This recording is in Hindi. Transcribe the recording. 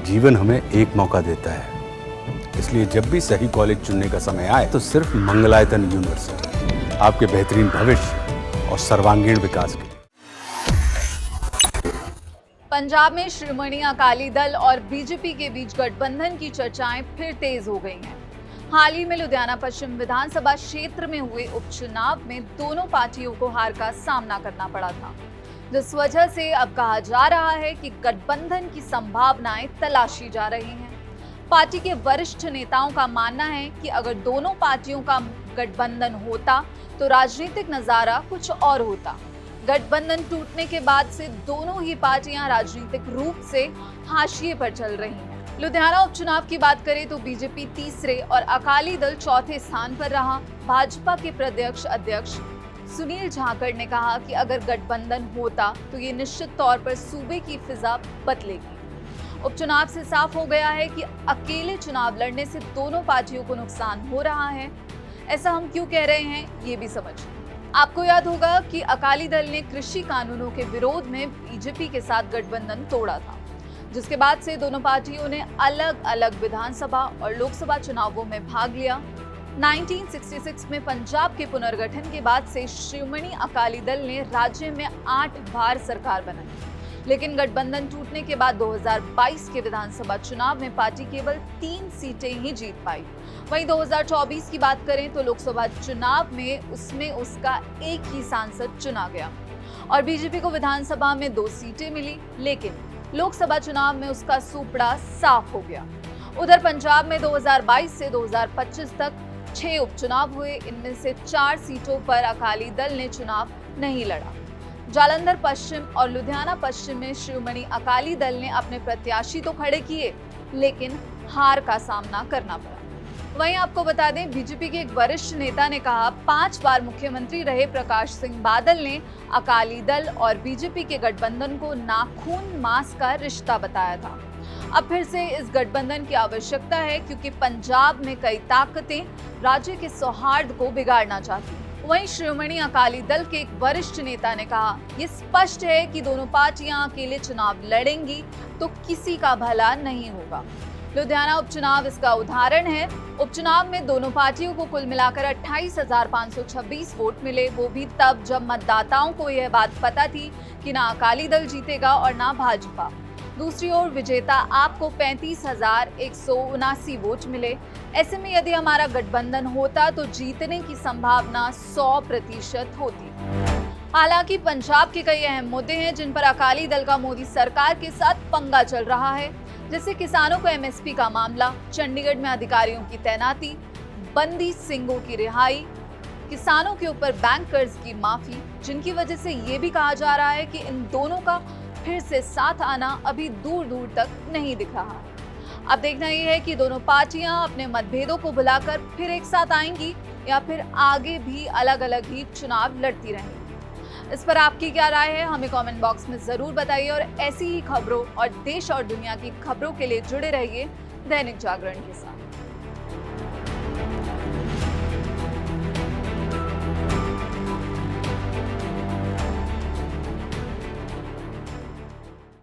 जीवन हमें एक मौका देता है, इसलिए जब भी सही कॉलेज चुनने का समय आए तो सिर्फ मंगलायतन यूनिवर्सिटी आपके बेहतरीन भविष्य और सर्वांगीण विकास के लिए। पंजाब में शिरोमणि अकाली दल और बीजेपी के बीच गठबंधन की चर्चाएं फिर तेज हो गई हैं। हाल ही में लुधियाना पश्चिम विधानसभा क्षेत्र में हुए उपचुनाव में दोनों पार्टियों को हार का सामना करना पड़ा था, जिस वजह से अब कहा जा रहा है कि गठबंधन की संभावनाएं तलाशी जा रही हैं। पार्टी के वरिष्ठ नेताओं का मानना है कि अगर दोनों पार्टियों का गठबंधन होता तो राजनीतिक नजारा कुछ और होता। गठबंधन टूटने के बाद से दोनों ही पार्टियां राजनीतिक रूप से हाशिए पर चल रही हैं। लुधियाना उपचुनाव की बात करें तो बीजेपी तीसरे और अकाली दल चौथे स्थान पर रहा। भाजपा के प्रदेश अध्यक्ष सुनील जाखड़ ने कहा कि अगर गठबंधन होता तो ये निश्चित तौर पर सूबे की फिजा बदलेगी। उपचुनाव से साफ हो गया है कि अकेले चुनाव लड़ने से दोनों पार्टियों को नुकसान हो रहा है। ऐसा हम क्यों कह रहे हैं, ये भी समझिए। आपको याद होगा कि अकाली दल ने कृषि कानूनों के विरोध में बीजेपी के साथ गठबंधन तोड़ा था, जिसके बाद से दोनों पार्टियों ने अलग अलग विधानसभा और लोकसभा चुनावों में भाग लिया। 1966 में पंजाब के पुनर्गठन के बाद से शिरोमणि अकाली दल ने राज्य में 8 बार सरकार बनाई, लेकिन गठबंधन टूटने के बाद 2022 के विधानसभा चुनाव में पार्टी केवल 3 सीटें ही जीत पाई। वहीं 2024 की बात करें तो लोकसभा चुनाव में उसमें उसका एक ही सांसद चुना गया और बीजेपी को विधानसभा में 2 सीटें मिली, लेकिन लोकसभा चुनाव में उसका सुपड़ा साफ हो गया। उधर पंजाब में 2022 से 2025 तक 6 उपचुनाव हुए, इनमें से 4 सीटों पर अकाली दल ने चुनाव नहीं लड़ा। जालंधर पश्चिम और लुधियाना पश्चिम में शिरोमणि अकाली दल ने अपने प्रत्याशी तो खड़े किए, लेकिन हार का सामना करना पड़ा। वहीं आपको बता दें, बीजेपी के एक वरिष्ठ नेता ने कहा, 5 बार मुख्यमंत्री रहे प्रकाश सिंह बादल ने अकाली दल और बीजेपी के गठबंधन को नाखून मांस का रिश्ता बताया था। अब फिर से इस गठबंधन की आवश्यकता है, क्योंकि पंजाब में कई ताकतें राज्य के सौहार्द को बिगाड़ना चाहती हैं। वहीं शिरोमणि अकाली दल के एक वरिष्ठ नेता ने कहा, ये स्पष्ट है कि दोनों पार्टियां अकेले चुनाव लड़ेंगी तो किसी का भला नहीं होगा। लुधियाना उपचुनाव इसका उदाहरण है। उपचुनाव में दोनों पार्टियों को कुल मिलाकर 28,526 वोट मिले, वो भी तब जब मतदाताओं को यह बात पता थी कि ना अकाली दल जीतेगा और ना भाजपा। दूसरी ओर विजेता आपको 35,179 वोट मिले। ऐसे में यदि हमारा गठबंधन होता तो जीतने की संभावना 100% होती। हालांकि पंजाब के कई अहम मुद्दे हैं जिन पर अकाली दल का मोदी सरकार के साथ पंगा चल रहा है, जैसे किसानों को एमएसपी का मामला, चंडीगढ़ में अधिकारियों की तैनाती, बंदी सिंघों की रिहाई, किसानों के ऊपर बैंक कर्ज की माफी, जिनकी वजह से ये भी कहा जा रहा है कि इन दोनों का फिर से साथ आना अभी दूर दूर तक नहीं दिख रहा है। अब देखना यह है कि दोनों पार्टियां अपने मतभेदों को भुलाकर फिर एक साथ आएंगी या फिर आगे भी अलग अलग ही चुनाव लड़ती रहेंगी। इस पर आपकी क्या राय है, हमें कमेंट बॉक्स में जरूर बताइए और ऐसी ही खबरों और देश और दुनिया की खबरों के लिए जुड़े रहिए दैनिक जागरण के साथ।